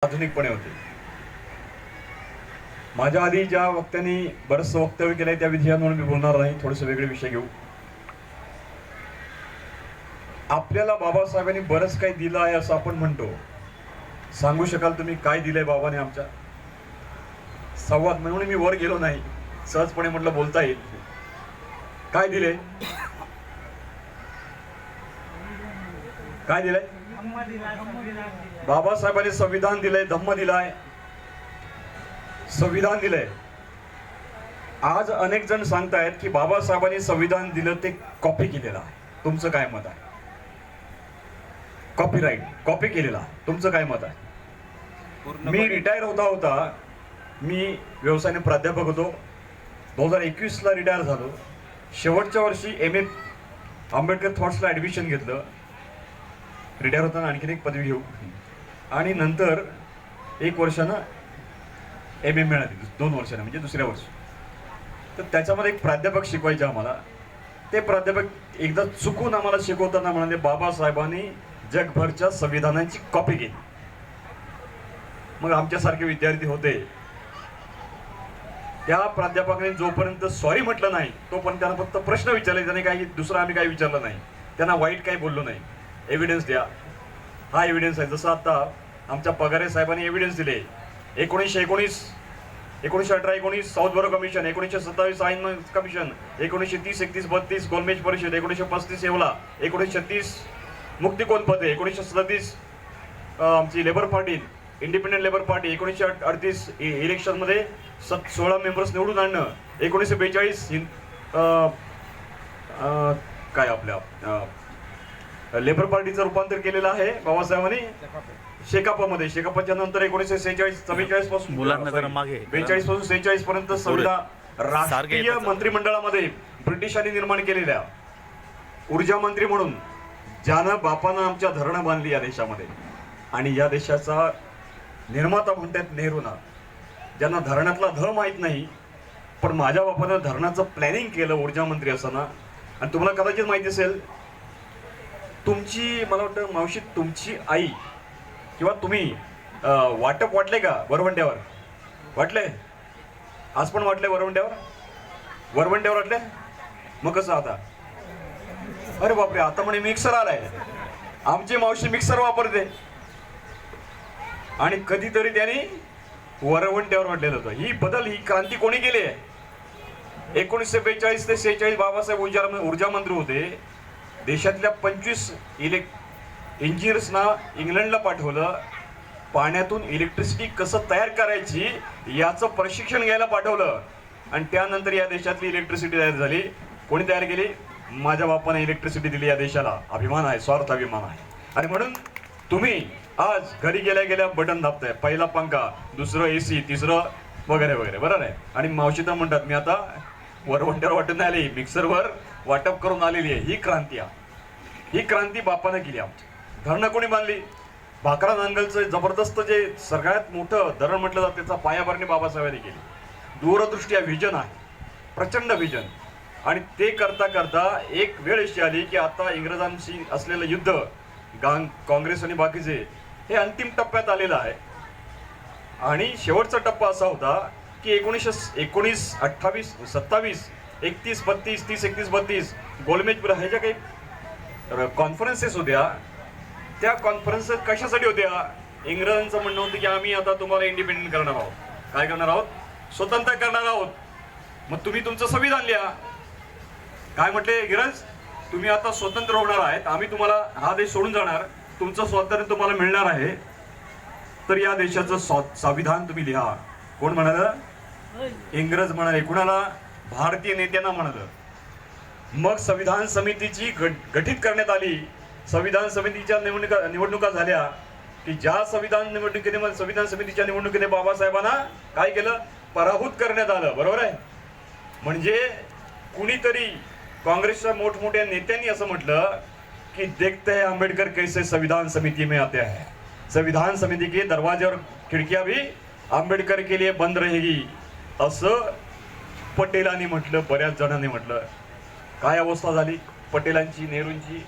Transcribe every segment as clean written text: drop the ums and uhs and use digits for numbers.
आधुनिकपणे होते. माझ्या आधी ज्या वक्त्यांनी बरंचसं वक्तव्य केलंय त्या विषयांवर मी बोलणार नाही, थोडेसे वेगळे विषय घेऊ. आपल्याला बाबासाहेबांनी बरंच काही दिलं आहे असं आपण म्हणतो. सांगू शकाल तुम्ही काय दिलंय बाबाने आमच्या? संवाद म्हणून मी वर गेलो नाही, सहजपणे म्हटलं बोलता येईल. काय दिले? काय दिलंय? बाबासाहेबांनी संविधान दिलंय, धम्म दिलाय, संविधान दिलंय. आज अनेक जण सांगतायत की बाबासाहेबांनी संविधान दिलं ते कॉपी केलेलं आहे. तुमचं काय मत आहे? कॉपीराईट, कॉपी केलेला, तुमचं काय मत आहे? मी रिटायर होता मी व्यवसायाने प्राध्यापक होतो. 2021ला रिटायर झालो. शेवटच्या वर्षी MA आंबेडकर थॉट्सला ऍडमिशन घेतलं. रिटायर होताना आणखीन एक पदवी घेऊ आणि नंतर 1 वर्षानं MA मिळाली, 2 वर्षानं म्हणजे दुसऱ्या वर्षी. तर त्याच्यामध्ये एक प्राध्यापक शिकवायचे आम्हाला. ते प्राध्यापक एकदा चुकून आम्हाला शिकवताना म्हणाले, बाबासाहेबांनी जगभरच्या संविधानांची कॉपी केली. मग आमच्यासारखे विद्यार्थी होते, त्या प्राध्यापकाने जोपर्यंत सॉरी म्हटलं नाही तोपर्यंत त्यांना फक्त प्रश्न विचारले. त्याने काही दुसरं आम्ही काही विचारलं नाही, त्यांना वाईट काही बोललो नाही. एव्हिडन्स द्या, हा एव्हिडन्स आहे. जसं आता आमच्या पगारे साहेबांनी एव्हिडन्स दिले. 1919, 1918, 19 साऊथ बरो कमिशन, 1927 आईन कमिशन, 1930, 31, 32 गोलमेज परिषद, 1935 येवला, 1936 मुक्तिकोन पदे, 1937 आमची labour party, independent labour party, 1938 election मध्ये 16 मेंबर्स निवडून आणणं, 1942 काय आपल्या लेबर पार्टीचं रूपांतर केलेलं आहे बाबासाहेबांनी शेकापमध्ये. शेकापच्या नंतर 1946 पासून 42 पासून 46 पर्यंत संविधान राष्ट्रीय मंत्रिमंडळामध्ये ब्रिटिशांनी निर्माण केलेल्या ऊर्जा मंत्री म्हणून ज्यानं बापानं आमच्या धरणं बांधली या देशामध्ये. आणि या देशाचा निर्माता म्हणतात नेहरूंना, ज्यांना धरणातला ध माहीत नाही, पण माझ्या बापानं धरणाचं प्लॅनिंग केलं ऊर्जा मंत्री असताना. आणि तुम्हाला कदाचित माहिती असेल, तुमची मला वाटतं मावशी, तुमची आई किंवा तुम्ही वाटप वाटले का वरवंट्यावर? वाटले? आज पण वाटले वरवंट्यावर? वरवंट्यावर वाटले? मग कसं आता? अरे बापरे, आता म्हणे मिक्सर आलाय. आमची मावशी मिक्सर वापरते आणि कधीतरी त्यांनी वरवंट्यावर वाटलेलं होतं. ही क्रांती कोणी केली आहे? 1942 ते 46 बाबासाहेब ऊर्जा मंत्री होते. देशातल्या 25 इंजिनियर्सना इंग्लंडला पाठवलं. पाण्यातून इलेक्ट्रिसिटी कसं तयार करायची याचं प्रशिक्षण घ्यायला पाठवलं. आणि त्यानंतर या देशातली इलेक्ट्रिसिटी तयार झाली. कोणी तयार केली? माझ्या बापाने इलेक्ट्रिसिटी दिली या देशाला. अभिमान आहे, स्वार्थ अभिमान आहे. आणि म्हणून तुम्ही आज घरी गेल्या गेल्या बटन दाबताय. पहिला पंखा, दुसरं AC, तिसरं वगैरे वगैरे, बरोबर आहे. आणि मावशी तर म्हणतात मी आता वरवंट्यावर वाटून आली, मिक्सरवर वाटप करून आलेली आहे. ही क्रांती आहे. ही क्रांती बापानं केली आमची. धरणं कोणी बांधली? भाकरा नांगलचं जबरदस्त जे सगळ्यात मोठं धरण म्हटलं जातं त्याचा पायाभरणी बाबासाहेबांनी केली. दूरदृष्टी व्हिजन आहे, प्रचंड व्हिजन. आणि ते करता करता एक वेळ अशी आली की आता इंग्रजांशी असलेलं युद्ध, काँग्रेस आणि बाकीचे, हे अंतिम टप्प्यात आलेलं आहे. आणि शेवटचा टप्पा असा होता की 1919, 28, 27, 31, 32, 30, 31, 32 गोलमेज ह्या ज्या काही कॉन्फरन्सेस होत्या, त्या कॉन्फरन्सेस कशासाठी होत्या? इंग्रजांचं म्हणणं होतं की आम्ही आता तुम्हाला इंडिपेंडेंट करणार आहोत. काय करणार आहोत? स्वतंत्र करणार आहोत. मग तुम्ही तुमचं संविधान लिहा. काय म्हटले इंग्रज? तुम्ही आता स्वतंत्र होणार आहेत, आम्ही तुम्हाला हा देश सोडून जाणार, तुमचं स्वातंत्र्य तुम्हाला मिळणार आहे, तर या देशाचं संविधान तुम्ही लिहा. कोण म्हणाल? इंग्रज म्हणाले. कुणाला? भारतीय नेत्यांना म्हणाल. मग संविधान समितीची गठीत करण्यात आली. संविधान समितीच्या निवडणुका झाल्या की ज्या संविधान समितीच्या निवडणुकीने बाबासाहेबांना काय केलं? पराभूत करण्यात आलं. बरोबर आहे. म्हणजे कुणीतरी काँग्रेसच्या मोठमोठ्या नेत्यांनी असं म्हटलं की देखते हैं आंबेडकर कैसे संविधान समिति में आते हैं, संविधान समिति के दरवाजे और खिडकियां भी आंबेडकर के लिए बंद रहेगी, असं पटेलांनी म्हटलं, बऱ्याच जणांनी म्हटलं. काय अवस्था झाली पटेलांची, नेहरूंची?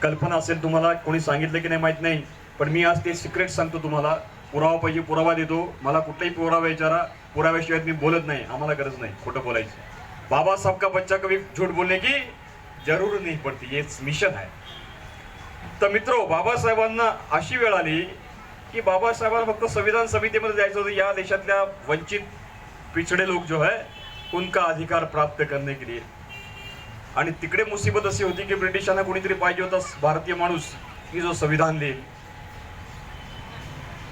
कल्पना असेल तुम्हाला, कोणी सांगितलं की नाही माहित नाही. पण मी आज ते सिक्रेट सांगतो तुम्हाला. पुरावा पाहिजे पुरावा देतो. मला कुठलाही पुरावा विचारा, पुराव्याशिवाय मी बोलत नाही. आम्हाला गरज नाही खोटं बोलायची. बाबा साहब का बच्चा कभी झूठ बोलने की जरूर नहीं पडती, हेच मिशन आहे. तर मित्रो, बाबासाहेबांना अशी वेळ आली की बाबासाहेबांना फक्त संविधान समितीमध्ये जायचं होतं, या देशातल्या वंचित पिछड़े लोग जो है उनका अधिकार प्राप्त करने के लिए. आणि तिकडे मुसीबत अशी होती की ब्रिटिशांना कोणीतरी पाहिजे होता भारतीय माणूस की जो संविधान देईल.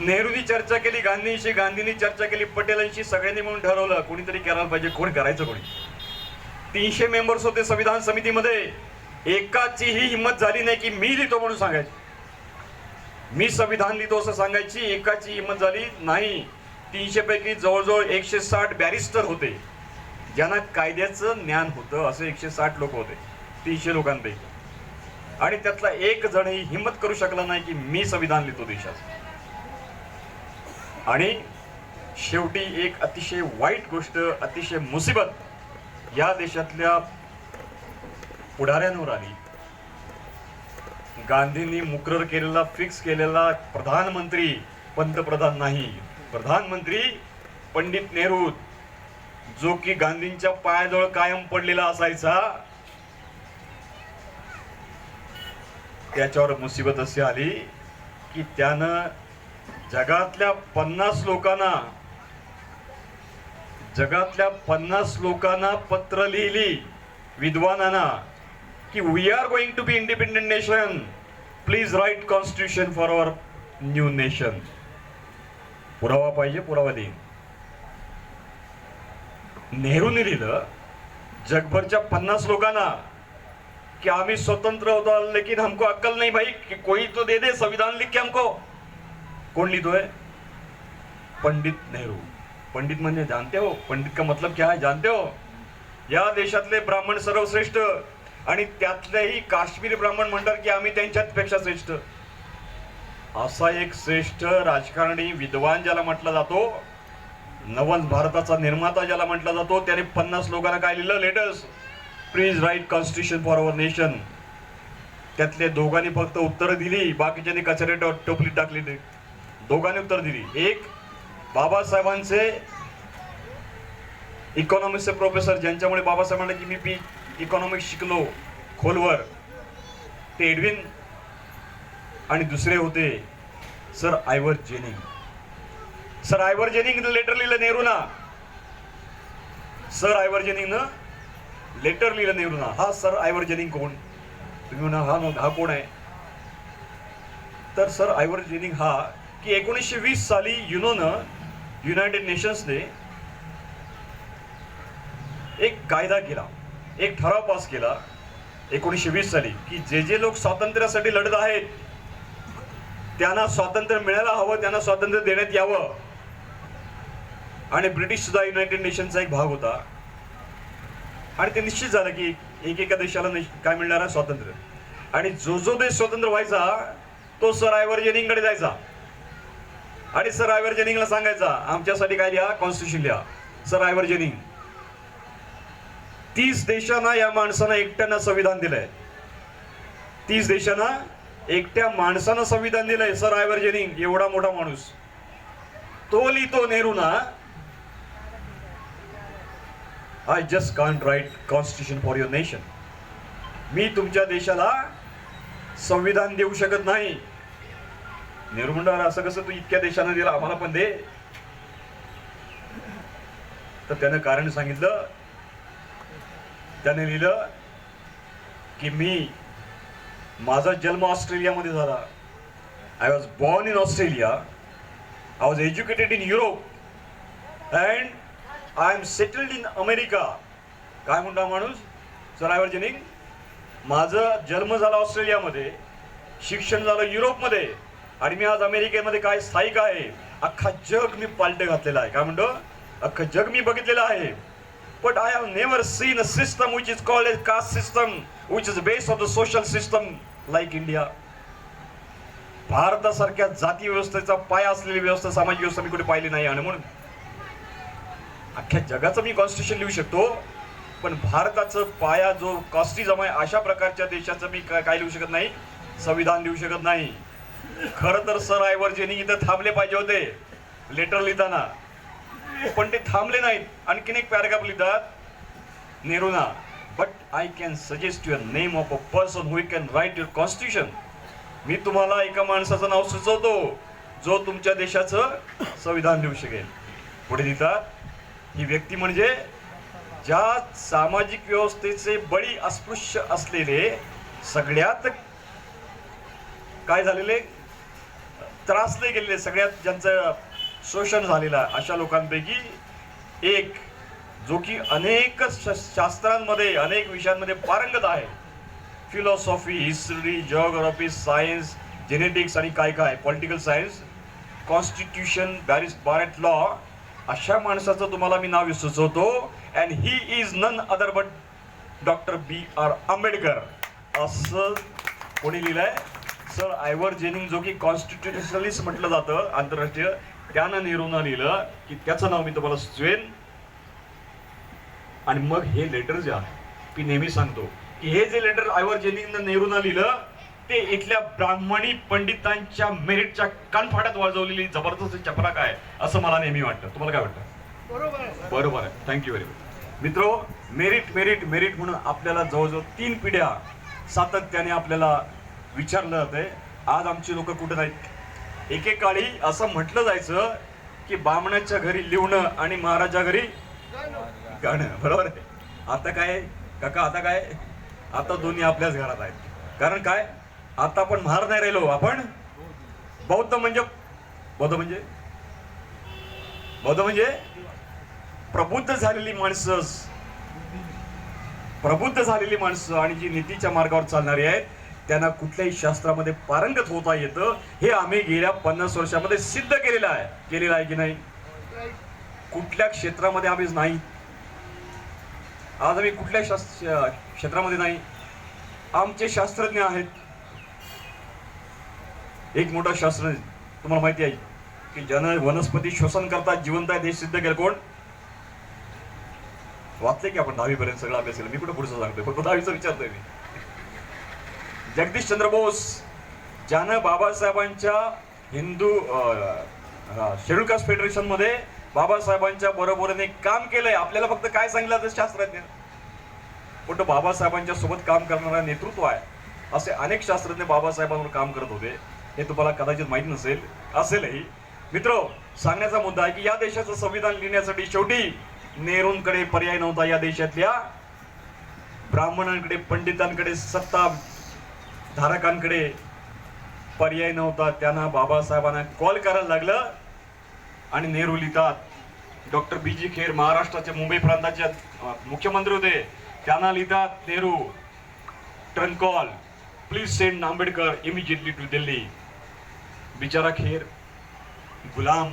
नेहरूंनी चर्चा केली गांधींशी, गांधींनी चर्चा केली पटेलांशी, सगळ्यांनी म्हणून ठरवलं कोणीतरी करायला पाहिजे. कोण करायचं? कोणी? 300 मेंबर्स होते संविधान समितीमध्ये. एकाचीही हिंमत झाली नाही की मी लिहितो म्हणून सांगायची, मी संविधान लिहितो असं सांगायची एकाची हिंमत झाली नाही. 300 पैकी जवळजवळ 160 बॅरिस्टर होते ज्यांना कायद्याचं ज्ञान होतं. असे 160 लोक होते 300 लोकांपैकी. आणि त्यातला एक जणही हिंमत करू शकला नाही की मी संविधान लिहितो देशाचं. आणि शेवटी एक अतिशय वाईट गोष्ट, अतिशय मुसीबत या देशातल्या पुढाऱ्यांवर आली. गांधींनी मुकरर केलेला, फिक्स केलेला प्रधानमंत्री, पंतप्रधान नाही, प्रधानमंत्री पंडित नेहरू, जो की गांधींच्या पायाजवळ कायम पडलेला असायचा, त्याच्यावर मुसीबत अशी आली की त्यानं जगातल्या 50 लोकांना पत्र लिहिली, विद्वानांना, की we are going to be independent nation, please write constitution for our new nation. पुरावा पाहिजे, पुरावा देईन. नेहरूने लिहिलं जगभरच्या 50 लोकांना कि आम्ही स्वतंत्र होतो, लेकिन हमको अक्कल नहीं भाई कि कोई तो दे दे संविधान लिख के हमको. कौन लिहितोय? पंडित नेहरू. पंडित म्हणजे जानते हो, पंडित का मतलब क्या है जानते हो? या देशातले ब्राह्मण सर्वश्रेष्ठ, आणि त्यातलेही काश्मीरी ब्राह्मण म्हणतात की आम्ही त्यांच्यात पेक्षा श्रेष्ठ. असा एक श्रेष्ठ राजकारणी, विद्वान ज्याला म्हटला जातो, नवन भारताचा निर्माता ज्याला म्हटला जातो, त्याने 50 लोकांना काय लिहिलं? Letters, please write constitution for our nation. त्यातले दोघांनी फक्त उत्तर दिली, बाकीच्यांनी कचऱ्यात टोपलीत टाकली. दोघांनी उत्तर दिली. एक बाबासाहेबांचे इकॉनॉमिक्सचे प्रोफेसर, ज्यांच्यामुळे बाबासाहेब म्हणले की मी इकॉनॉमिक्स शिकलो खोलवर, ते एडविन. आणि दुसरे होते sir Ivor Jennings. Sir Ivor Jennings letter लिहिलं नेहरूंना. सर आयवर जेनिंगनं लेटर लिहिलं नेहरूंना. हा सर आयवर जेनिंग कोण? तुम्ही म्हणा हा कोण आहे? तर सर आयवर जेनिंग हा की 1920 साली युनोनं, युनायटेड नेशन्सने एक कायदा केला, एक ठराव पास केला 1920 साली की जे जे लोक स्वातंत्र्यासाठी लढत आहेत त्यांना स्वातंत्र्य मिळायला हवं, त्यांना स्वातंत्र्य देण्यात यावं. आणि ब्रिटिश सुद्धा युनायटेड नेशनचा एक भाग होता. आणि ते निश्चित झालं की एकेका देशाला काय मिळणार आहे? स्वातंत्र्य. आणि जो जो देश स्वतंत्र व्हायचा तो सर आयवर जेनिंगकडे जायचा आणि सर आयवर जेनिंगला सांगायचा आमच्यासाठी काय लिहा? कॉन्स्टिट्यूशन लिहा. सर आयवर जेनिंग 30 देशांना, या माणसानं एकट्यानं संविधान दिलंय. 30 देशांना एकट्या माणसानं संविधान दिलंय. सर आयवर जेनिंग एवढा मोठा माणूस, तो लिहितो नेहरूंना, I just can't write constitution for your nation. मी तुमच्या देशाला संविधान देऊ शकत नाही. नेहरू म्हणणार असं कसं? तू इतक्या देशांना दिला, आम्हाला पण दे. तर त्यानं कारण सांगितलं. त्याने लिहिलं की माझा जन्म ऑस्ट्रेलियामध्ये झाला. I was born in Australia, I was educated in Europe and I am settled in America. काय म्हणता माणूस? सर आयवर जेनिंग, माझा जन्म झाला ऑस्ट्रेलियामध्ये, शिक्षण झालं युरोपमध्ये, आणि मी आज अमेरिकेमध्ये काय स्थायिक आहे. अख्खा जग मी पालटे घातलेला आहे. काय म्हणतो? अख्खं जग मी बघितलेलं आहे. But I have never seen a system which is called a caste system, which is based on the social system like India. भारतासारख्या जाती व्यवस्थेचा पाया असलेली व्यवस्था, सामाजिक व्यवस्था मी कुठे पाहिली नाही. आणि म्हणून अख्ख्या जगाचं मी कॉन्स्टिट्यूशन लिहू शकतो, पण भारताचं पाया जो कास्टिझम आहे, अशा प्रकारच्या देशाचं मी काय लिहू शकत नाही? संविधान लिहू शकत नाही. खरं तर सर आयवर्जेनी इथं थांबले पाहिजे होते लेटर लिहिताना, पण ते थांबले नाहीत. आणखीन एक पॅराग्राफ लिहितात नेहरूना, but I can suggest your name of a person who can write your constitution. मी तुम्हाला एका माणसाचं नाव सुचवतो जो तुमच्या देशाचं संविधान लिहू शकेल. पुढे लिहितात ही व्यक्ती म्हणजे ज्या सामाजिक व्यवस्थेचे बळी अस्पृश्य असलेले, सगळ्यात काय झालेले, त्रासले गेलेले, सगळ्यात ज्यांचं शोषण झालेलं अशा लोकांपैकी एक, जो की अनेक शास्त्रांमध्ये अनेक विषयांमध्ये पारंगत आहे, philosophy, history, geography, science, genetics आणि काय काय, political science, constitution, bar at law, अशा माणसाचं तुम्हाला मी नाव सुचवतो. And he is none other but doctor B.R. Ambedkar. असं कोणी लिहिलंय? सर आयवर जेनिंग, जो की कॉन्स्टिट्युशनलिस्ट म्हटलं जातं आंतरराष्ट्रीय, त्यानं नेहरूंना लिहिलं की त्याचं नाव मी तुम्हाला सुचवेन. आणि मग हे लेटर जे आहे, मी नेहमी सांगतो की हे जे लेटर आयवर जेनिंगनं नेहरूंना लिहिलं ते इथल्या ब्राह्मणी पंडितांच्या मेरिटच्या कानफाड्यात वाजवलेली जबरदस्त चपराक आहे असं मला नेहमी वाटतं. तुम्हाला काय वाटतं? बरोबर आहे. Thank you very much. मित्रो, मेरिट मेरिट मेरिट म्हणून आपल्याला जवळजवळ 3 पिढ्या सातत्याने आपल्याला विचारलं जातंय. आज आमची लोक कुठे नाहीत. एकेकाळी असं म्हटलं जायचं की बामणाच्या घरी लिहणं आणि महाराजा घरी गाणं. बरोबर आहे. आता काय काका, आता काय, आता दोन्ही आपल्याच घरात आहेत. कारण काय, आता आपण महार नाही राहिलो, आपण बौद्ध म्हणजे बौद्ध म्हणजे बौद्ध म्हणजे प्रबुद्ध झालेली माणसं, प्रबुद्ध झालेली माणसं आणि जी नीतीच्या मार्गावर चालणारी आहेत त्यांना कुठल्याही शास्त्रामध्ये पारंगत होता येतं. हे आम्ही गेल्या 50 वर्षामध्ये सिद्ध केलेलं आहे की नाही? कुठल्या क्षेत्रामध्ये आम्ही नाही, आज आम्ही कुठल्या क्षेत्रामध्ये नाही. आमचे शास्त्रज्ञ आहेत. एक मोठा शास्त्रज्ञ तुम्हाला माहिती आहे की ज्यानं वनस्पती श्वसन करतात जिवंत आहे, देश सिद्ध केलं. कोण? वाचले की आपण 10वी पर्यंत सगळं अभ्यास केला. मी कुठं पुढचं सांगतोय, फक्त 10वीचं विचारतोय मी. जगदीशचंद्र बोस, ज्यानं बाबासाहेबांच्या हिंदू शेड्यूल कास्ट फेडरेशन मध्ये बाबासाहेबांच्या बरोबरीने काम केलंय. आपल्याला फक्त काय सांगितलं तर शास्त्रज्ञ, पण बाबासाहेबांच्या सोबत काम करणारा नेतृत्व आहे. असे अनेक शास्त्रज्ञ बाबासाहेबांवर काम करत होते. हे तुम्हाला कदाचित माहित नसेल, असेलही. मित्र, सांगण्याचा मुद्दा आहे की या देशाचं संविधान लिहिण्यासाठी शेवटी नेहरूंकडे पर्याय नव्हता. या देशातल्या ब्राह्मणांकडे, पंडितांकडे, सत्ता धारकांकडे पर्याय नव्हता. त्यांना बाबासाहेबांना कॉल करायला लागलं आणि नेहरू लिहितात. Doctor B.G. खेर महाराष्ट्राच्या मुंबई प्रांताचे मुख्यमंत्री होते. त्यांना लिहितात Nehru, trunk call, please send Ambedkar immediately to Delhi. बिचारा खेर गुलाम,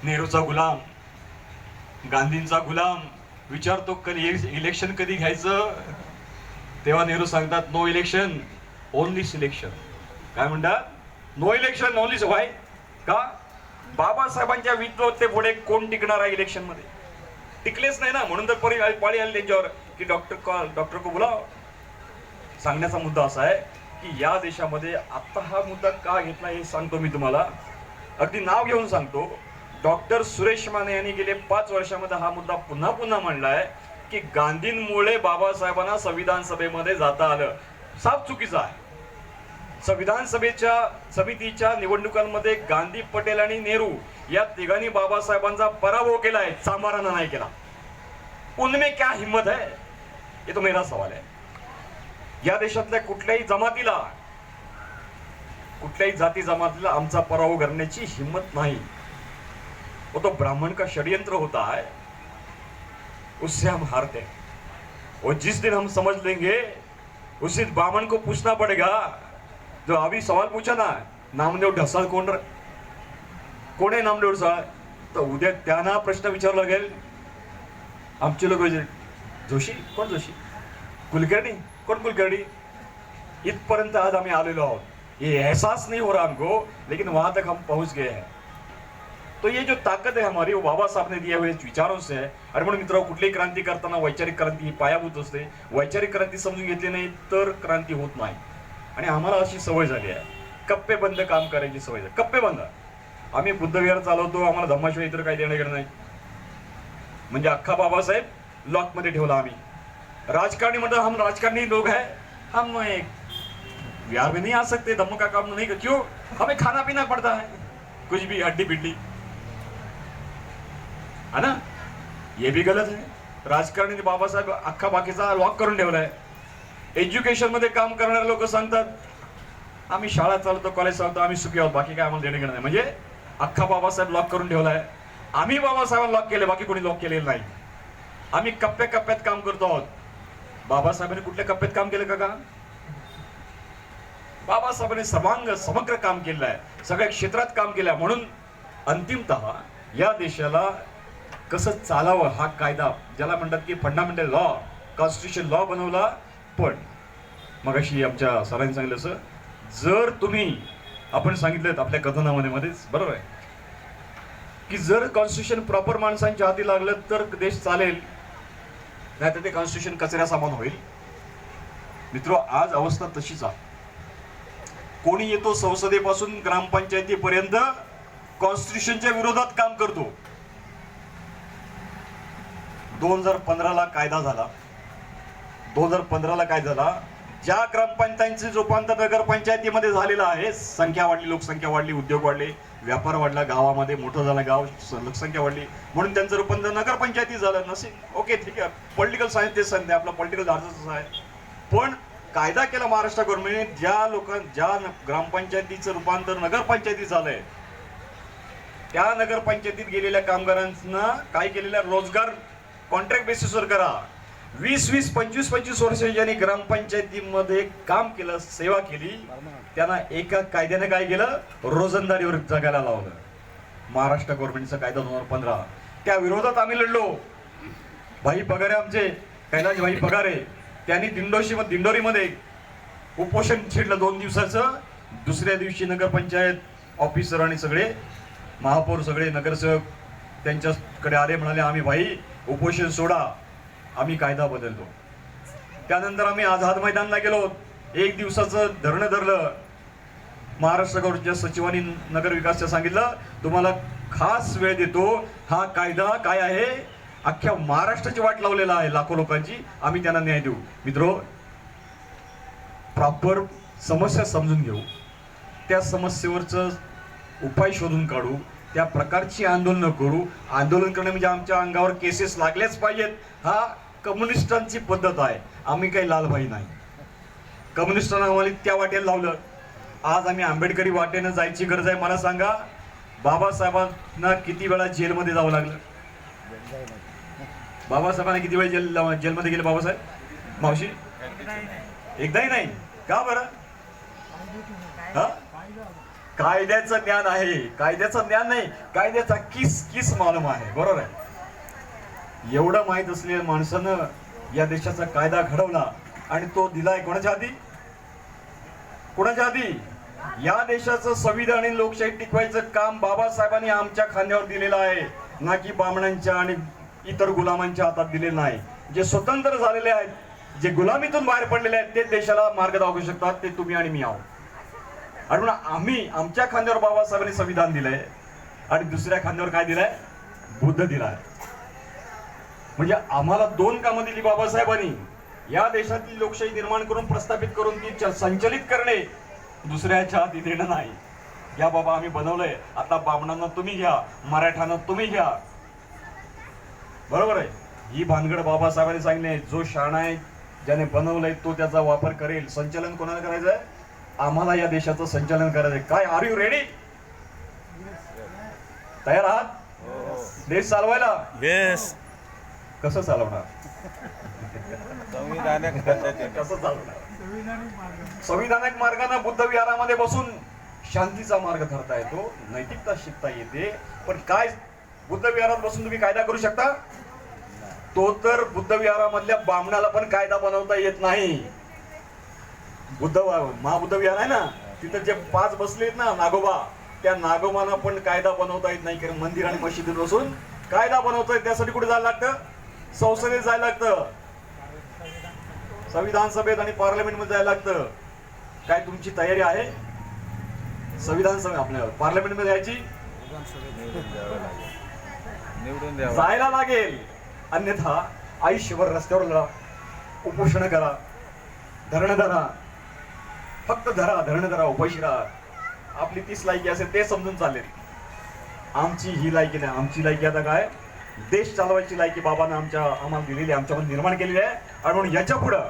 नेहरूचा गुलाम, गांधींचा गुलाम, विचारतो कधी इलेक्शन कधी घ्यायचं. तेव्हा नेहरू सांगतात नो इलेक्शन ओनली सिलेक्शन. काय म्हणतात? No election only. व्हाय? का? बाबासाहेबांच्या विद्वत्ते पुढे कोण टिकणार आहे इलेक्शन मध्ये? टिकलेच नाही ना. म्हणून तर पाळी आली त्यांच्यावर की डॉक्टर को बुलाव. सांगण्याचा मुद्दा असा आहे की या देशामध्ये आता हा मुद्दा का घेतला हे सांगतो मी तुम्हाला. अगदी नाव घेऊन सांगतो. डॉक्टर सुरेश माने यांनी गेले 5 वर्षामध्ये हा मुद्दा पुन्हा पुन्हा मांडलाय की गांधींमुळे बाबासाहेबांना संविधान सभेमध्ये जाता आलं. साफ चुकीचं आहे. संविधान समितीच्या निवडणुकांमध्ये गांधी, पटेल आणि नेहरू या तिघांनी बाबासाहेबांचा पराभव केलाय, चांभारानं नाही केला. उनमें क्या हिम्मत है? ये तो मेरा सवाल है. या देशातल्या कुठल्याही जाती जमातीला आमचा पराभव करण्याची हिम्मत नहीं. वो तो ब्राह्मण का षड्यंत्र होता है, उससे हम हारते हैं. और जिस दिन हम समझ लेंगे उसी ब्राह्मण को पूछना पड़ेगा जो अभी सवाल पूछा ना, नामदेव ढसाळ कोण आहे नामदेव ढसाळ? तर उद्या त्यांना प्रश्न विचारला लागेल. आमचे लोक जोशी कोण? जोशी. कुलकर्णी कोण? कुलकर्णी. इथपर्यंत आज आम्ही आलेलो आहोत. ये एहसास नहीं हो रहा हमको, लेकिन वहां तक हम पहुंच गए हैं. तो ये जो ताकत है हमारी, वो बाबा साहब ने दिए हुए विचारों से है. आणि म्हणून मित्र, कुठलीही क्रांती करताना वैचारिक क्रांती ही पायाभूत असते. वैचारिक क्रांती समजून घेतली नाही तर क्रांती होत नाही. आणि आम्हाला अशी सवय झाली आहे कप्पे बंद काम करायची सवय आहे. कप्पे बंद. आम्ही बुद्धविहार चालवतो, आम्हाला धम्माशिवाय इतर काही देणं घेणं नाही. म्हणजे अख्खा बाबासाहेब लॉक मध्ये ठेवला आम्ही. राजकारणी म्हणतो हम राजकारणी लोग है, हम बिहार में नहीं आ सकते, धम्म का काम नहीं. क्यों? हमें खाना पीना पड़ता है, कुछ भी हड्डी पिड्डी है ना. ये भी गलत है. राजकारणी बाबासाहेब अख्खा बाकीचा लॉक करून ठेवलाय. एज्युकेशन मध्ये काम करणारे लोक सांगतात आम्ही शाळा चालवतो, कॉलेज चालवतो, आम्ही सुखी आहोत, बाकी काय आम्हाला देणं घेणं नाही. म्हणजे अख्खा बाबासाहेब लॉक करून ठेवलाय. आम्ही बाबासाहेबांना लॉक केले, बाकी कोणी लॉक केलेलं नाही. आम्ही कप्प्या कप्प्यात काम करतो आहोत. बाबासाहेबांनी कुठल्या कप्प्यात काम केलं का? बाबासाहेबांनी सर्वांग समग्र काम केलं आहे, सगळ्या क्षेत्रात काम केलं आहे. म्हणून अंतिमतः या देशाला कसं चालावं हा कायदा, ज्याला म्हणतात की फंडामेंटल लॉ, कॉन्स्टिट्यूशन लॉ बनवला. पण मगाशी आमच्या सरांनी सांगितलं असं, जर तुम्ही, आपण सांगितलं आपल्या कथनामध्ये मध्येच, बरोबर आहे की जर कॉन्स्टिट्यूशन प्रॉपर माणसांच्या हाती लागलं तर देश चालेल, नाहीतर ते कॉन्स्टिट्यूशन कचऱ्या सामान होईल. मित्र, आज अवस्था तशीच आहे. कोणी येतो संसदेपासून ग्रामपंचायतीपर्यंत कॉन्स्टिट्यूशनच्या विरोधात काम करतो. 2015ला कायदा झाला. 2015ला काय झाला, ज्या ग्रामपंचायतीचे रूपांतर नगरपंचायतीमध्ये झालेलं आहे, संख्या वाढली, लोकसंख्या वाढली, उद्योग वाढले, व्यापार वाढला, गावामध्ये मोठं झालं गाव, लोकसंख्या वाढली, म्हणून त्यांचं रूपांतर नगरपंचायती झालं नसेल. ओके, ठीक आहे, पॉलिटिकल सायन्स तेच सांगते, आपला पॉलिटिकल अर्जच आहे. पण कायदा केला महाराष्ट्र गव्हर्नमेंटने, ज्या ग्रामपंचायतीचं रूपांतर नगरपंचायतीत झालंय त्या नगरपंचायतीत गेलेल्या कामगारांना काय केलेला, रोजगार कॉन्ट्रॅक्ट बेसिसवर करा. 20-20, 25-25 वर्ष ज्यांनी ग्रामपंचायतीमध्ये काम केलं, सेवा केली, त्यांना एका कायद्याने काय केलं, रोजंदारीवर जगायला लावलं. महाराष्ट्र गव्हर्नमेंटचा कायदा 2015, त्या विरोधात आम्ही लढलो. भाई पगारे, आमचे कैलाश भाई पगारे, त्यांनी दिंडोरीमध्ये उपोषण छेडलं 2 दिवसाचं. दुसऱ्या दिवशी नगरपंचायत ऑफिसर आणि सगळे महापौर, सगळे नगरसेवक त्यांच्याकडे आले, म्हणाले आम्ही भाई उपोषण सोडा, आम्ही कायदा बदलतो. त्यानंतर आम्ही आझाद मैदानला गेलो, 1 दिवसाचं धरणं धरलं. महाराष्ट्र गव्हर्नमेंटच्या सचिवांनी नगर विकासच्या सांगितलं तुम्हाला खास वेळ देतो, हा कायदा काय आहे, अख्ख्या महाराष्ट्राची वाट लावलेला आहे, लाखो लोकांची, आम्ही त्यांना न्याय देऊ. मित्रो, प्रॉपर समस्या समजून घेऊ, त्या समस्येवरचं उपाय शोधून काढू, त्या प्रकारची आंदोलन करू. आंदोलन करणे म्हणजे आमच्या अंगावर केसेस लागल्याच पाहिजेत, हा कम्युनिस्टांची पद्धत आहे. आम्ही काही लालबाई नाही. कम्युनिस्टांना आम्हाला त्या वाटेला लावलं. आज आम्ही आंबेडकरी वाटेनं जायची गरज आहे. मला सांगा, बाबासाहेबांना किती वेळा जेलमध्ये जावं लागलं? बाबासाहेबांना किती वेळ जेलमध्ये गेले बाबासाहेब? मावशी, एकदाही नाही. का बरं? हा, कायद्याचं ज्ञान आहे. कायद्याचं ज्ञान नाही, कायद्याचा किस मालूम आहे. बरोबर आहे. एवढं माहित असलेल्या माणसानं या देशाचा कायदा घडवला आणि तो दिलाय कोणाच्या हाती? कोणाच्या हाती? या देशाचं संविधान आणि लोकशाही टिकवायचं काम बाबासाहेबांनी आमच्या खांद्यावर दिलेलं आहे, ना की बामणांच्या आणि इतर गुलामांच्या हातात दिलेलं नाही. जे स्वतंत्र झालेले आहेत, जे गुलामीतून बाहेर पडलेले आहेत, ते देशाला मार्ग दाखवू शकतात. ते तुम्ही आणि मी आहोत. आणि आम्ही, आमच्या खांद्यावर बाबासाहेबांनी संविधान दिलंय आणि दुसऱ्या खांद्यावर काय दिलंय? बुद्ध दिलाय. म्हणजे आम्हाला 2 कामं दिली बाबासाहेबांनी. या देशातील लोकशाही निर्माण करून, प्रस्थापित करून ती संचलित करणे, दुसऱ्याच्या हाती देणं नाही. या बाबा आम्ही बनवलंय, आता बामणांना तुम्ही घ्या, मराठ्यांना तुम्ही घ्या. बरोबर आहे. ही भानगड बाबासाहेबांनी सांगितले, जो शाणा आहे, ज्याने बनवलंय तो त्याचा वापर करेल. संचलन कोणाला करायचंय? आम्हाला या देशाचं संचालन करायचंय. काय, आर यू रेडी? तयार आहात देश चालवायला? येस. कसं चालवणार? कसं चालवणार? संविधानिक मार्गाने बुद्ध विहारामध्ये बसून शांतीचा मार्ग धरता येतो, नैतिकता शिकता येते. पण काय, बुद्ध विहारात बसून तुम्ही कायदा करू शकता? तो तर बुद्ध विहारामधल्या बामणाला पण कायदा बनवता येत नाही. महाबुद्ध विहार आहे ना, तिथं जे 5 बसलेत ना नागोबा, त्या नागोबांना पण कायदा बनवता येत नाही. कारण मंदिर आणि मशिदीत बसून कायदा बनवता येत. त्यासाठी कुठे जायला लागतं? संसदेत जायला लागतं, संविधान सभेत आणि पार्लमेंट मध्ये जायला लागतं. काय तुमची तयारी आहे? संविधान सभा आपल्या पार्लमेंटमध्ये यायची निवडून द्यावं. जायला लागेल, अन्यथा आयुष्यभर रस्त्यावर लढा, उपोषण करा, धरणं धरा, फक्त धरा, धरणं धरा, उपाशी राहा. आपली 30 लायकी असेल ते समजून चालेल. आमची ही लायकी नाही. आमची लायकी आता काय, देश चालवायची लायकी बाबांना आम्हाला दिलेली, आमच्यामध्ये निर्माण केलेली आहे. आणि म्हणून याच्या पुढं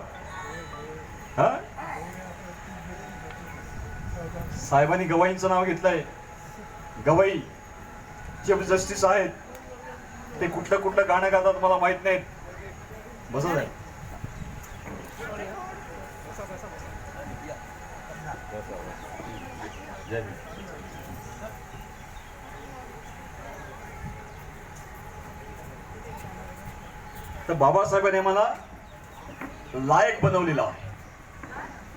साहेबांनी गवाईंचं नाव घेतलंय. गवाई चीफ जस्टिस आहेत, ते कुठलं कुठलं गाणं गातात मला माहित नाहीत. बसत आहे. तर बाबासाहेबांनी मला लायक बनवलेला,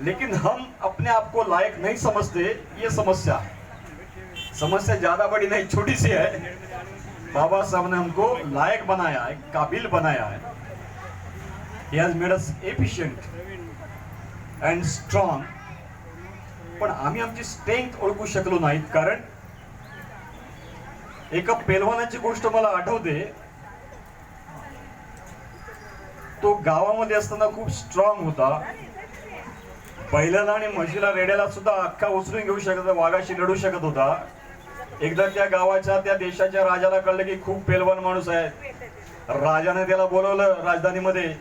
लेकिन हम अपने आप को लायक नहीं समझते. ये समस्या ज्यादा बड़ी नहीं, छोटी सी है. बाबा साहब ने हमको लायक बनाया है, काबिल बनाया है. He has made us efficient and strong. पण आम्ही आमची स्ट्रेंथ ओळखू शकलो नाहीत, कारण एका पेलवानाची गोष्ट मला आठवते. तो गावामध्ये असताना खूप स्ट्रॉंग होता. बैलाला आणि म्हशीला, रेड्याला सुद्धा अख्खा उचलून घेऊ शकत होता, वाघाशी लढू शकत होता. एकदा त्या गावाच्या, त्या देशाच्या राजाला कळलं की खूप पेलवान माणूस आहे. राजाने त्याला बोलवलं राजधानीमध्ये.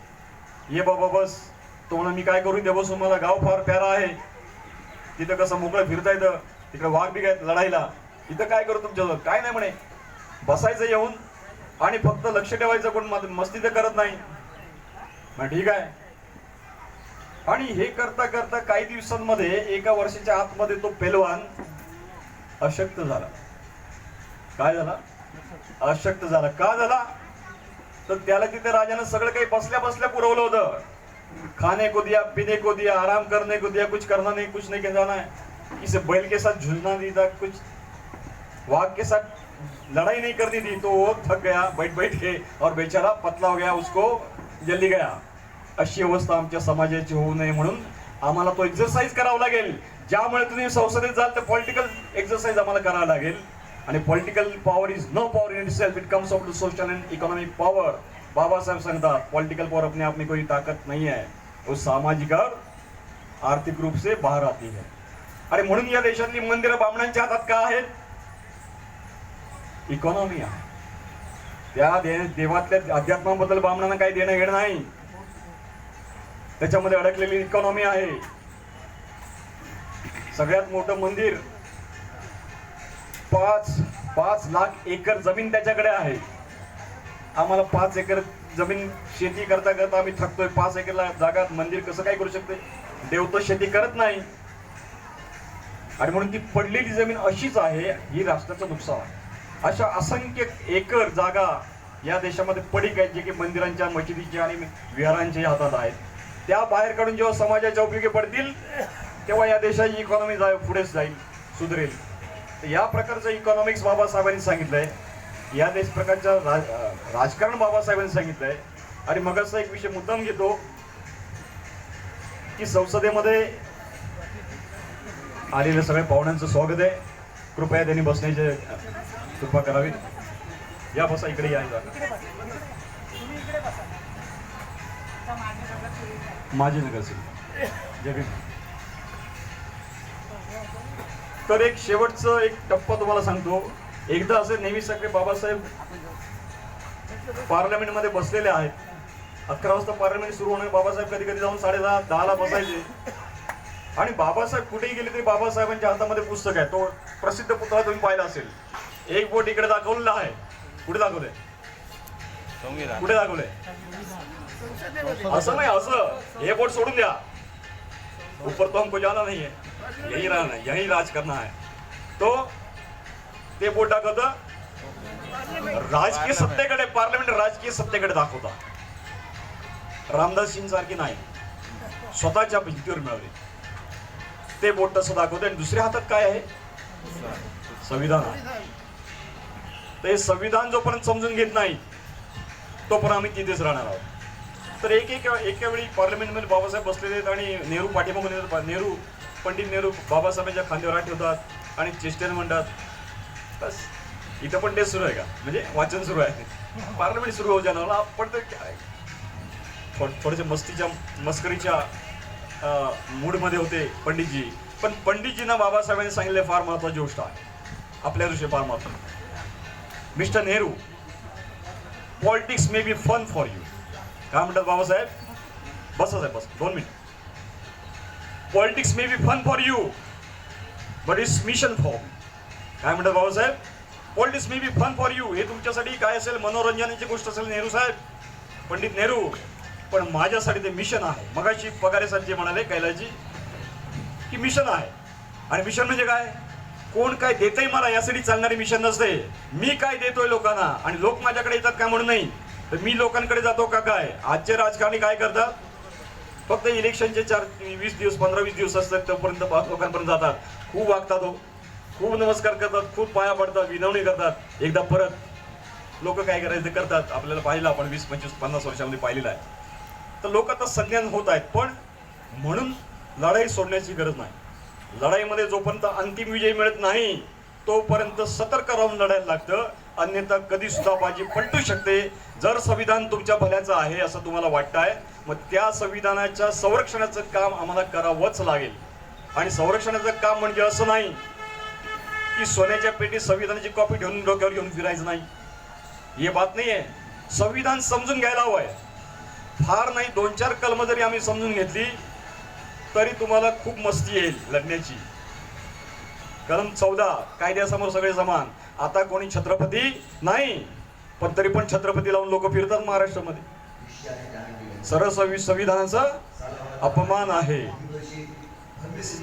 ये बाबा बस. तो म्हणा मी काय करू, दे बसून, मला गाव फार प्यारा आहे, तिथं कसं मोकळं फिरता येतं, तिकडे वाघ बी आहेत लढायला, इथं काय करू तुमच्याजवळ. काय नाही म्हणे, बसायचं येऊन आणि फक्त लक्ष ठेवायचं, कोण मस्ती तर करत नाही. मग ठीक आहे. आणि हे करता करता काही दिवसांमध्ये, एका वर्षाच्या आतमध्ये तो पेलवान अशक्त झाला. काय झाला? अशक्त झाला. का झाला? तर त्याला तिथे राजाने सगळं काही बसल्या बसल्या पुरवलं होतं. खाने को दिया, पीने को दिया, आराम करने को दिया, कुछ करना नहीं, कुछ नहीं जाना है, किसी बैल के साथ झूलना नहीं था, कुछ वाघ के साथ लड़ाई नहीं करनी थी. तो वो थक गया बैठ बैठ के और बेचारा पतला हो गया, उसको जल्दी गया. अशी अवस्था आमच्या समाजाची होऊ नये म्हणून आम्हाला तो एक्सरसाइज करावा लागेल. ज्यामुळे तुम्ही संसदेत जाल तर पॉलिटिकल एक्सरसाइज आम्हाला करावा लागेल. आणि political power is no power in itself, it comes of to social and economic power. Babasaheb सांगतात पॉलिटिकल पॉवर अपने आप में कोई ताकत नहीं है, वो सामाजिक और आर्थिक रूप से बाहर आती है. आणि म्हणून या देशातली मंदिरं बामणांच्या हातात का आहेत? इकॉनॉमी आहे. त्या देवातल्या अध्यात्माबद्दल बामणांना काही देणं घेणं नाही, त्याच्यामध्ये अडकलेली इकॉनॉमी आहे. सगळ्यात मोठं मंदिर 5 लाख एकर जमीन त्याच्याकडे आहे. आम्हाला 5 एकर जमीन शेती करता करता आम्ही थकतोय. 5 एकर जागा मंदिर कसं काय करू शकते? देव तर शेती करत नाही. आणि म्हणून ती पडलेली जमीन अशीच आहे. ही राष्ट्राचं नुकसान आहे. अशा असंख्य एकर जागा या देशामध्ये पडीक आहेत, जे की मंदिरांच्या, मशिदीच्या आणि विहारांच्या हातात आहेत. त्या बाहेर काढून जेव्हा समाजाच्या उपयोगी पडतील तेव्हा या देशाची इकॉनॉमी पुढेच जाईल, सुधरेल. या प्रकारचं इकॉनॉमिक्स बाबासाहेबांनी सांगितलंय. या देश प्रकारचं राजकारण बाबासाहेबांनी सांगितलंय. आणि मग असा एक विषय मुद्दाम घेतो की संसदेमध्ये आलेल्या सगळ्या पाहुण्यांचं स्वागत आहे. कृपया त्यांनी बसण्याची कृपा करावी. या बसा, इकडे या. माझे नगरसेवक जगन. तर एक शेवटचं एक टप्पा तुम्हाला सांगतो. एकदा असे नेहमी सगळे बाबासाहेब पार्लमेंटमध्ये बसलेले आहेत. 11 वाजता पार्लमेंट सुरू होणार. बाबासाहेब कधी कधी जाऊन 10:30 बसायचे. आणि बाबासाहेब कुठेही गेले तरी बाबासाहेबांच्या हातामध्ये पुस्तक आहे. तो प्रसिद्ध पुतळा तुम्ही पाहिला असेल. एक बोट इकडे दाखवलेला आहे. कुठे दाखवलंय? कुठे दाखवलंय? असं नाही, असं हे बोट सोडून द्या. ऊपर तो हमको जाना नहीं है, यही रहना है, यही राज करना है. तो ते बोट दाखवत राजकीय सत्तेकडे, पार्लमेंट राजकीय सत्तेकडे दाखवता. रामदास सारखी नाही, स्वतःच्या भिंतीवर मिळवली. ते बोट तसं दाखवते. आणि दुसऱ्या हातात काय आहे? संविधान आहे. ते संविधान जोपर्यंत समजून घेत नाही तोपर्यंत आम्ही तिथेच राहणार आहोत. तर एका वेळी पार्लमेंटमध्ये बाबासाहेब बसलेले आहेत आणि नेहरू पाठीमागून, नेहरू, पंडित नेहरू बाबासाहेबांच्या खांद्यावर हात ठेवतात. आणि चेष्टेने म्हणतात बस. इथं पण तेच सुरू आहे का, म्हणजे वाचन सुरू आहे, पार्लमेंट सुरू होऊ जाणार आपण तर काय थोडेसे मस्करीच्या मूडमध्ये होते पंडितजी. पण पंडितजींना बाबासाहेबांनी सांगितले फार महत्वाची गोष्ट आहे, आपल्या दृष्टीने फार महत्वाची. Mister Nehru, politics may be fun for you. काय म्हणतात बाबासाहेब? बसा साहेब, बस 2 minute. Politics may be fun for you but it's mission for me. काय म्हणतात Babasaheb? Politics may be fun for you. हे तुमच्यासाठी काय असेल, मनोरंजनाची गोष्ट असेल नेहरू साहेब, पंडित नेहरू, पण माझ्यासाठी ते मिशन आहे. मगाशी पगारे साहेब जे म्हणाले कैलासजी की मिशन आहे. आणि मिशन म्हणजे काय? कोण काय देतंय मला यासाठी चालणारी मिशन नसते. मी काय देतोय लोकांना आणि लोक माझ्याकडे येतात काय म्हणून नाही, तर मी लोकांकडे जातो का काय. आजचे राजकारणी काय करतात, फक्त इलेक्शनचे 20 दिवस 15-20 दिवस असतात तोपर्यंत लोकांपर्यंत जातात, खूप वागतात हो, खूप नमस्कार करतात, खूप पाया पडतात, विनवणी करतात, एकदा परत लोक काय करायचं करतात. आपल्याला पाहिलं, आपण 20, 25, 50 वर्षामध्ये पाहिलेलं आहे. तर लोक आता संज्ञान होत आहेत, पण म्हणून लढाई सोडण्याची गरज नाही. लढाईमध्ये जोपर्यंत अंतिम विजय मिळत नाही तोपर्यंत सतर्क राहून लढायला लागतं, अन्यथा कधी सुद्धा बाजी पलटू शकते. जर संविधान तुमच्या भल्याचं आहे असं तुम्हाला वाटतं आहे, मग त्या संविधानाच्या संरक्षणाचं काम आम्हाला करावंच लागेल. आणि संरक्षणाचं काम म्हणजे असं नाही की सोन्याच्या पेटीत संविधानाची कॉपी ठेवून डोक्यावर घेऊन फिरायचं नाही, हे बात नाही आहे. संविधान समजून घ्यायला हवं आहे. फार नाही 2-4 कलम जरी आम्ही समजून घेतली तरी तुम्हाला खूप मस्ती येईल लढण्याची. कलम 14, कायद्यासमोर सगळे समान. आता कोणी छत्रपती नाही, पण तरी पण छत्रपती लावून लोक फिरतात महाराष्ट्रामध्ये. सरळ संविधानाचा अपमान आहे.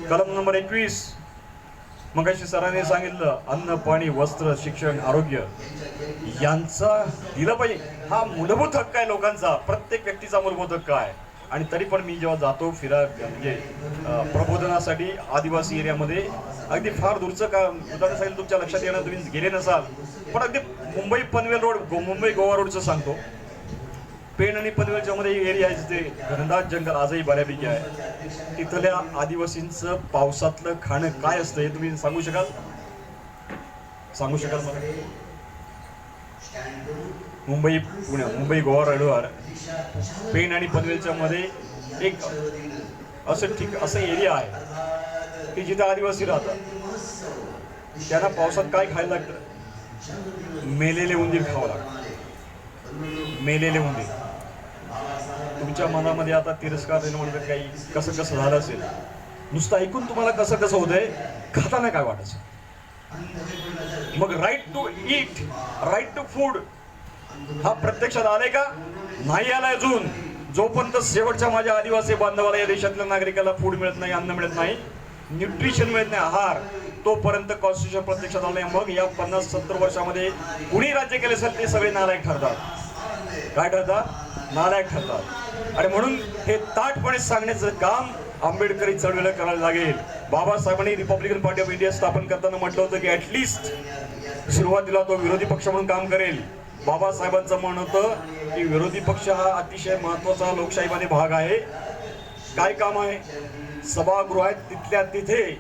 कलम नंबर 21, मगाशी सरांनी सांगितलं, अन्न पाणी वस्त्र शिक्षण आरोग्य यांचा दिलं पाहिजे. हा मूलभूत हक्क आहे लोकांचा, प्रत्येक व्यक्तीचा मूलभूत हक्क आहे. आणि तरी पण मी जेव्हा जातो म्हणजे प्रबोधनासाठी आदिवासी एरियामध्ये, अगदी फार दूरचं का उदाहरण सांगितलं तुमच्या लक्षात येणार, तुम्ही गेले नसाल, पण अगदी मुंबई पनवेल रोड, मुंबई गोवा रोडचं सांगतो. पेण आणि पनवेलच्या मध्ये एरिया आहे जिथे घनदाट जंगल आजही बऱ्यापैकी आहे. तिथल्या आदिवासींचं पावसातलं खाणं काय असतं हे तुम्ही सांगू शकाल मला? मुंबई गोवा रोडवर पेण आणि पनवेलच्या मध्ये एक असं एरिया आहे की जिथे आदिवासी राहतात. त्यांना पावसात काय खायला लागतं? मेलेले उंदीर खावं लागतं. मेलेले उंदीर. तुमच्या मनामध्ये आता तिरस्कार म्हणतात काही कसं झालं असेल, नुसतं ऐकून तुम्हाला कसं होतंय, खाताना काय वाटायचं. मग right to eat, right to food हा प्रत्यक्षात आलाय का? नाही आलाय अजून. जोपर्यंत शेवटच्या माझ्या आदिवासी बांधवाला, या देशातल्या नागरिकाला फूड मिळत नाही, अन्न मिळत नाही, न्यूट्रिशन मिळत नाही, आहार, तोपर्यंत कॉन्स्टिट्यूशन प्रत्यक्षात आलं नाही. मग या 50-70 वर्षामध्ये कुणी राज्य केले असेल ते सगळे नालायक ठरतात. काय ठरतात? नालायक ठरतात. आणि म्हणून हे ताटपणे सांगण्याचं काम आंबेडकरी चळवळीला करायला लागेल. बाबासाहेबांनी रिपब्लिकन पार्टी ऑफ इंडिया स्थापन करताना म्हटलं होतं की ऍटलिस्ट सुरुवातीला तो विरोधी पक्ष म्हणून काम करेल. बाबासाहेबांचं म्हणणं होतं की विरोधी पक्ष हा अतिशय महत्वाचा लोकशाहीमध्ये भाग आहे. काय काम आहे? सभागृह आहेत, तिथल्या तिथे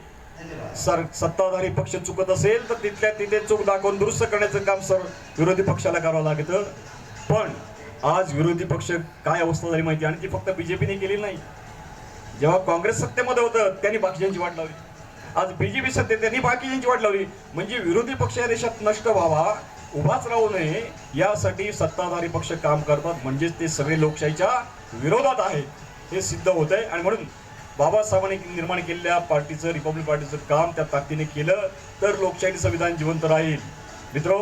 सत्ताधारी पक्ष चुकत असेल तर तिथल्या तिथे चूक दाखवून दुरुस्त करण्याचं काम विरोधी पक्षाला करावं लागतं. पण आज विरोधी पक्ष काय अवस्था झाली माहिती, आणि ती फक्त बीजेपीने केली नाही. जेव्हा काँग्रेस सत्तेमध्ये होतं त्यांनी बाकीच्यांची वाट लावली. आज बीजेपी सत्तेत त्यांनी बाकीच्यांची वाट लावली. म्हणजे विरोधी पक्ष या देशात नष्ट व्हावा, उभाच राहू नये यासाठी सत्ताधारी पक्ष काम करतात. म्हणजेच ते सगळे लोकशाहीच्या विरोधात आहेत हे सिद्ध होत आहे. आणि म्हणून बाबासाहेबांनी निर्माण केलेल्या पार्टीचं, रिपब्लिक पार्टीचं काम त्या ताकदीने केलं तर लोकशाही संविधान जिवंत राहील. मित्रो,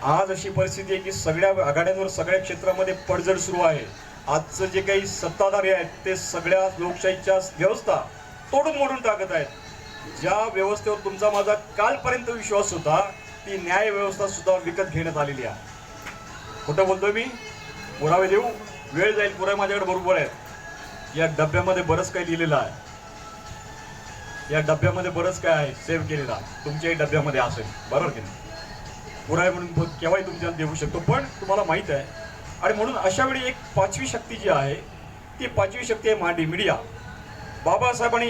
आज अशी परिस्थिती आहे की सगळ्या आघाड्यांवर सगळ्या क्षेत्रामध्ये पडझड सुरू आहे. आजचं जे काही सत्ताधारी आहेत ते सगळ्या लोकशाहीच्या व्यवस्था तोडून मोडून टाकत आहेत. ज्या व्यवस्थेवर तुमचा माझा कालपर्यंत विश्वास होता ती न्याय व्यवस्था सुद्धा विकत घेण्यात आलेली आहे. कुठं बोलतोय मी? पुरावे देऊ, वेळ जाईल, पुरावे माझ्याकडे बरोबर आहेत. या डब्यामध्ये बरंच काही लिहिलेलं आहे. या डब्यामध्ये बरंच काय आहे सेव्ह केलेलं आहे. तुमच्याही डब्यामध्ये असेल, बरोबर की नाही? पुरावे म्हणून केव्हाही तुमच्याला देऊ शकतो, पण तुम्हाला माहित आहे. आणि म्हणून अशा वेळी एक 5वी शक्ती जी आहे ती 5वी शक्ती आहे मीडिया. बाबासाहेबांनी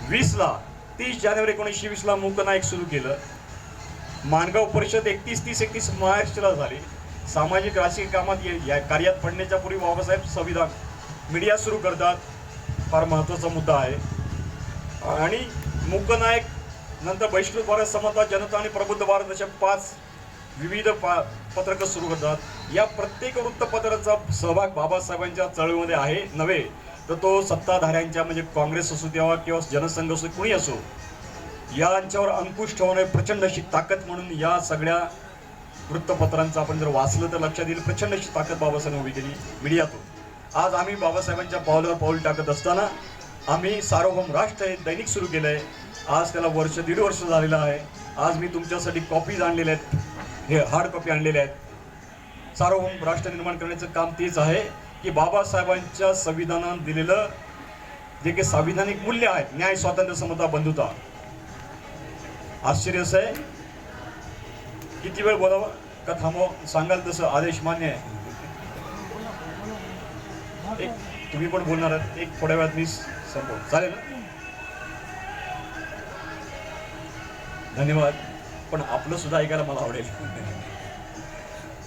20ला 30 जानेवारी 1920ला मूकनायक सुरू केलं. माणगाव परिषद 31 महाराष्ट्राला झाली. सामाजिक राजकीय कामात या कार्यात पडण्याच्या पूर्वी बाबासाहेब संविधान मीडिया सुरू करतात. फार महत्त्वाचा मुद्दा आहे. आणि मूकनायक नंतर वैष्णव भारत, समता, जनता आणि प्रबुद्ध भारत अशा 5 विविध पत्रकं सुरू करतात. या प्रत्येक वृत्तपत्राचा सहभाग बाबासाहेबांच्या चळवळीमध्ये आहे नव्हे तर तो सत्ताधाऱ्यांच्या म्हणजे काँग्रेस असो तेव्हा किंवा जनसंघ असो कुणी असो यांच्यावर अंकुश ठेवणे प्रचंड अशी ताकद म्हणून या सगळ्या वृत्तपत्रांचं आपण जर वाचलं तर लक्षात येईल प्रचंड अशी ताकद बाबासाहेबांनी उभी केली मीडियातून. आज आम्ही बाबासाहेबांच्या पावलावर पाऊल टाकत असताना आम्ही सार्वभौम राष्ट्र हे दैनिक सुरू केलं आहे. आज त्याला 1.5 वर्ष झालेलं आहे. आज मी तुमच्यासाठी कॉपीज आणलेल्या आहेत, हे हार्ड कॉपी आणलेल्या आहेत. सार्वभौम राष्ट्र निर्माण करण्याचं काम तेच आहे की बाबासाहेबांच्या संविधानात दिलेलं जे काही संविधानिक मूल्य आहेत, न्याय, स्वातंत्र्य, समता, बंधुता. आश्चर्य असं आहे, किती वेळ बोलावं का थांबव सांगाल तसं आदेश मान्य आहे. एक तुम्ही पण बोलणार आहात, एक थोड्या वेळात मी संपव, चालेल ना? धन्यवाद. पण आपलं सुद्धा ऐकायला मला आवडेल.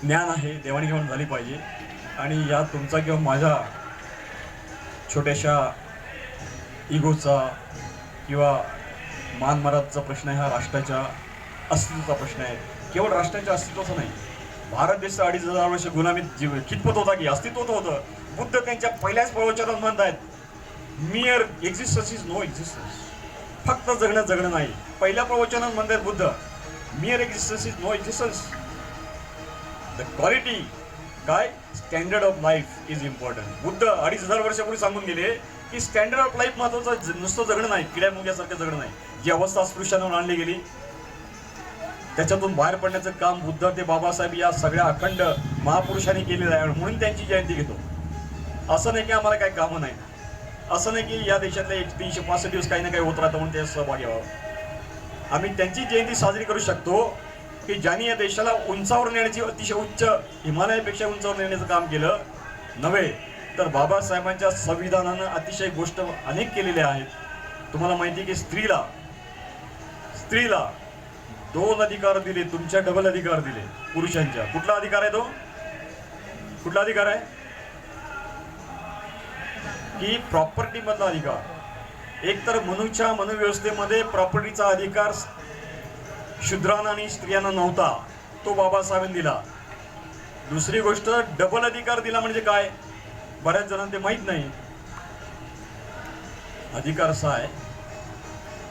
ज्ञान आहे, देवाणघेवाण झाली पाहिजे. आणि या तुमचा किंवा माझ्या छोट्याशा इगोचा किंवा मानमराचा प्रश्न आहे, हा राष्ट्राच्या अस्तित्वाचा प्रश्न आहे. केवळ राष्ट्राच्या अस्तित्वाचा नाही, भारत देश 2500 वर्ष गुलामीत कितपत होता की अस्तित्वात होतं. बुद्ध त्यांच्या पहिल्याच प्रवचनात म्हणतात mere existence is no existence. फक्त जगणं नाही. पहिल्या प्रवचनात म्हणतात Buddha mere existence is no existence. The quality काय standard of life is important. Buddha 2500 वर्षापूर्वी सांगून गेले की स्टँडर्ड ऑफ लाईफ महत्वाचं, नुसतं जगणं नाही, किड्या मुंग्यासारखं जगणं नाही. जी अवस्था अस्पृश्यांवर आणली गेली त्याच्यातून बाहेर पडण्याचं काम बुद्ध ते बाबासाहेब या सगळ्या अखंड महापुरुषांनी केलेलं आहे. म्हणून त्यांची जयंती घेतो. असं नाही की आम्हाला काही कामं नाही, असं नाही की या देशातले 365 दिवस काही ना काही होत राहतं म्हणून ते सहभागी व्हावं. आम्ही त्यांची जयंती साजरी करू शकतो की ज्यांनी या देशाला उंचावर नेण्याची, अतिशय उच्च हिमालयापेक्षा उंचावर नेण्याचं काम केलं नव्हे तर बाबासाहेबांच्या संविधानानं अतिशय गोष्ट अनेक केलेल्या आहेत. तुम्हाला माहिती की स्त्रीला 2 अधिकार दिले, तुमच्या डबल अधिकार दिले पुरुषांच्या. कुठला अधिकार आहे तो? कुठला अधिकार आहे की प्रॉपर्टी मधला अधिकार. एक तर मनुव्यवस्थेमध्ये प्रॉपर्टीचा अधिकार शूद्रांना आणि स्त्रियांना नव्हता, तो बाबासाहेबांनी दिला. दुसरी गोष्ट डबल अधिकार दिला म्हणजे काय, बऱ्याच जणांना ते माहीत नाही. अधिकार असा आहे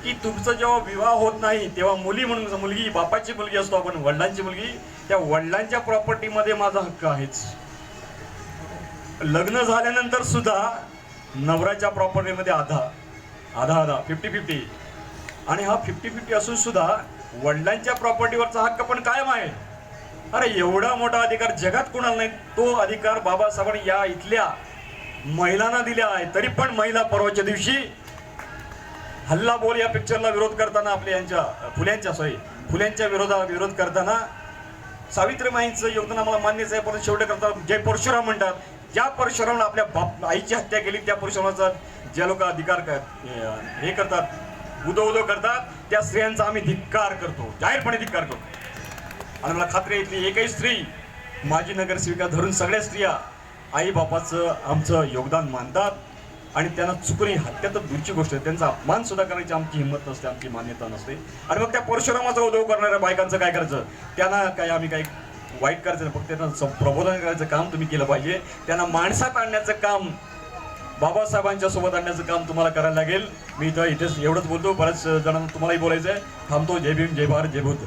की तुमचा जेव्हा विवाह होत नाही तेव्हा मुलगी बापाची मुलगी असतो आपण, वडिलांची मुलगी, त्या वडिलांच्या प्रॉपर्टीमध्ये माझा हक्क आहेच. लग्न झाल्यानंतर सुद्धा नवऱ्याच्या प्रॉपर्टीमध्ये आधा 50-50. आणि हा 50-50 असून सुद्धा वडिलांच्या प्रॉपर्टीवरचा हक्क पण कायम आहे. अरे एवढा मोठा अधिकार जगात कोणाला नाही. तो अधिकार बाबासाहेबांनी या इथल्या महिलांना दिला आहे. तरी पण महिला परवाच्या दिवशी हल्ला बोल या पिक्चरला विरोध करताना फुल्यांच्या विरोध करताना सावित्रीबाईंचं योगदान आम्हाला मान्यच आहे. परंतु शेवटी करतात जय परशुराम म्हणतात. ज्या परशुरामला आपल्या आईची हत्या केली त्या परशुरामाचा ज्या लोक अधिकार हे करतात, उदो करतात, त्या स्त्रियांचा आम्ही धिक्कार करतो, जाहीरपणे धिक्कार करतो. आणि मला खात्री आहे इथली एकही स्त्री, माजी नगरसेविका धरून सगळ्या स्त्रिया आई बापाचं आमचं योगदान मानतात. आणि त्यांना चुकून हत्या तर दूरची गोष्ट आहे, त्यांचा अपमान सुद्धा करायची आमची हिंमत नसते, आमची मान्यता नसते. आणि मग त्या परशुरामाचा उदो करणाऱ्या बायकांचं काय करायचं, त्यांना काय आम्ही काही वाईट करायचं नाही, फक्त त्यांना प्रबोधन करायचं काम तुम्ही केलं पाहिजे. त्यांना माणसात आणण्याचं काम, बाबासाहेबांच्या सोबत आणण्याचं काम तुम्हाला करायला लागेल. मी इथेच एवढंच बोलतो. बऱ्याच जणांना तुम्हालाही बोलायचं आहे. थांबतो. जय भीम, जय भारत, जय बुद्ध.